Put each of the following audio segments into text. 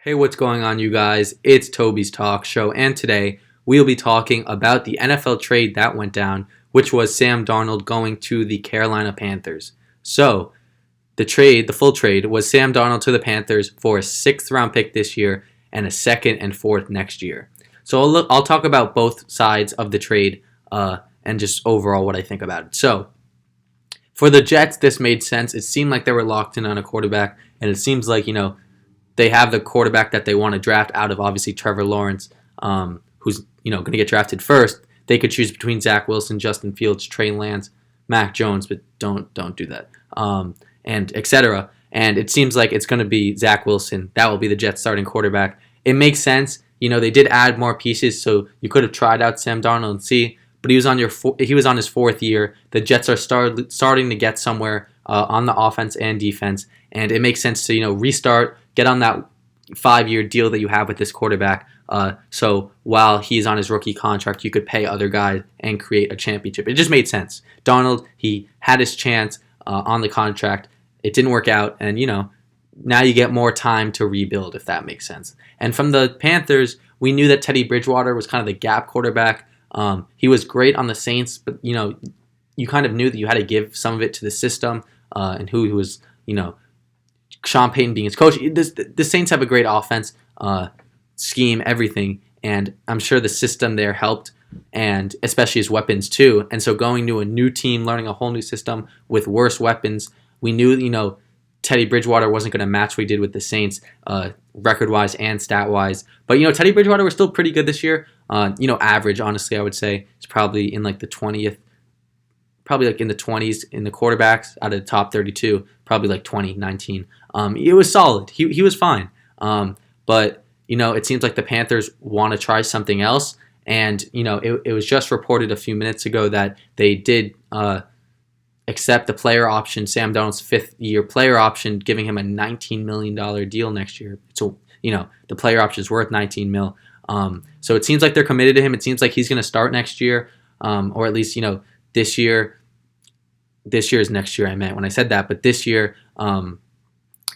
Hey, what's going on, you guys? It's Toby's Talk Show, and today we'll be talking about the NFL trade that went down, which was Sam Darnold going to the Carolina Panthers. So, the full trade, was Sam Darnold to the Panthers for a sixth-round pick this year and a second and fourth next year. So, I'll talk about both sides of the trade and just overall what I think about it. So, for the Jets, this made sense. It seemed like they were locked in on a quarterback, and it seems like, they have the quarterback that they want to draft out of, obviously Trevor Lawrence, who's going to get drafted first. They could choose between Zach Wilson, Justin Fields, Trey Lance, Mac Jones, but don't do that, and etc. And it seems like it's going to be Zach Wilson. That will be the Jets' starting quarterback. It makes sense. They did add more pieces, so you could have tried out Sam Darnold and see. But he was on his fourth year. The Jets are starting to get somewhere on the offense and defense, and it makes sense to restart. Get on that 5-year deal that you have with this quarterback. So while he's on his rookie contract, you could pay other guys and create a championship. It just made sense. Darnold, he had his chance on the contract. It didn't work out, and now you get more time to rebuild, if that makes sense. And from the Panthers, we knew that Teddy Bridgewater was kind of the gap quarterback. He was great on the Saints, but you kind of knew that you had to give some of it to the system and who was Sean Payton being his coach. The Saints have a great offense, scheme, everything, and I'm sure the system there helped, and especially his weapons too. And so going to a new team, learning a whole new system with worse weapons, we knew Teddy Bridgewater wasn't going to match what he did with the Saints, record-wise and stat-wise. But Teddy Bridgewater was still pretty good this year. Average, honestly, I would say it's probably in like the 20th. Probably like in the 20s in the quarterbacks out of the top 32, probably like 20, 19. It was solid. He was fine. But, it seems like the Panthers want to try something else. And, it was just reported a few minutes ago that they did accept the player option, Sam Darnold's fifth-year player option, giving him a $19 million deal next year. So, the player option is worth $19 million. So it seems like they're committed to him. It seems like he's going to start next year, or at least, this year. This year is next year, I meant when I said that. But this year,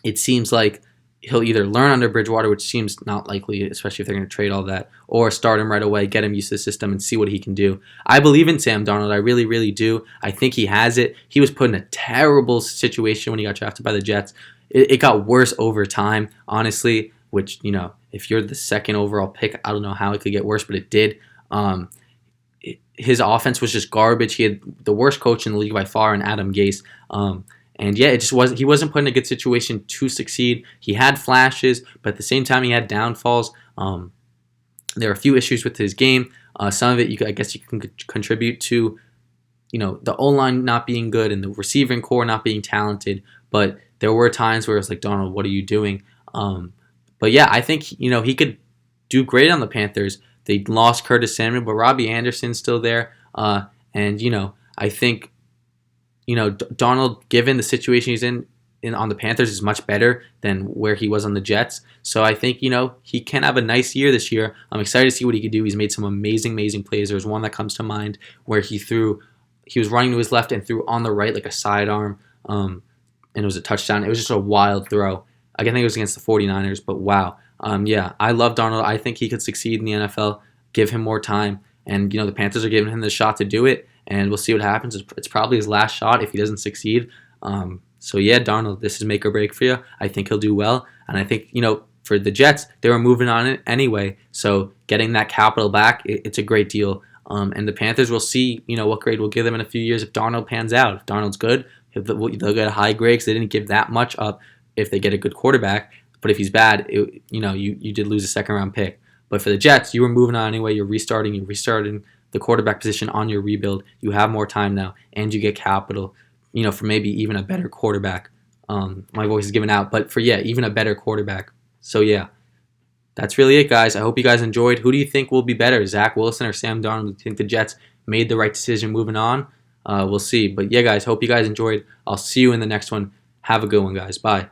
it seems like he'll either learn under Bridgewater, which seems not likely, especially if they're going to trade all that, or start him right away, get him used to the system, and see what he can do. I believe in Sam Darnold. I really, really do. I think he has it. He was put in a terrible situation when he got drafted by the Jets. It got worse over time, honestly, which, if you're the second overall pick, I don't know how it could get worse, but it did. His offense was just garbage. He had the worst coach in the league by far in Adam Gase. And yeah, it just wasn't. He wasn't put in a good situation to succeed. He had flashes, but at the same time, he had downfalls. There are a few issues with his game. Some of it, I guess, you can contribute to, the O-line not being good and the receiving core not being talented. But there were times where it was like, Darnold, what are you doing? But yeah, I think he could do great on the Panthers. They lost Curtis Samuel, but Robbie Anderson's still there. And, I think, Darnold, given the situation he's in on the Panthers, is much better than where he was on the Jets. So I think, he can have a nice year this year. I'm excited to see what he could do. He's made some amazing, amazing plays. There's one that comes to mind where he was running to his left and threw on the right like a sidearm, and it was a touchdown. It was just a wild throw. I think it was against the 49ers, but wow. Yeah, I love Darnold. I think he could succeed in the NFL. Give him more time. And, the Panthers are giving him the shot to do it, and we'll see what happens. It's probably his last shot if he doesn't succeed. So, yeah, Darnold, this is make or break for you. I think he'll do well. And I think, for the Jets, they were moving on it anyway. So getting that capital back, it's a great deal. And the Panthers will see, what grade we'll give them in a few years if Darnold pans out. If Darnold's good, they'll get a high grade because they didn't give that much up if they get a good quarterback. But if he's bad, you did lose a second-round pick. But for the Jets, you were moving on anyway. You're restarting the quarterback position on your rebuild. You have more time now, and you get capital, for maybe even a better quarterback. My voice is giving out, but for, even a better quarterback. So, yeah, that's really it, guys. I hope you guys enjoyed. Who do you think will be better, Zach Wilson or Sam Darnold? Do you think the Jets made the right decision moving on? We'll see. But, yeah, guys, hope you guys enjoyed. I'll see you in the next one. Have a good one, guys. Bye.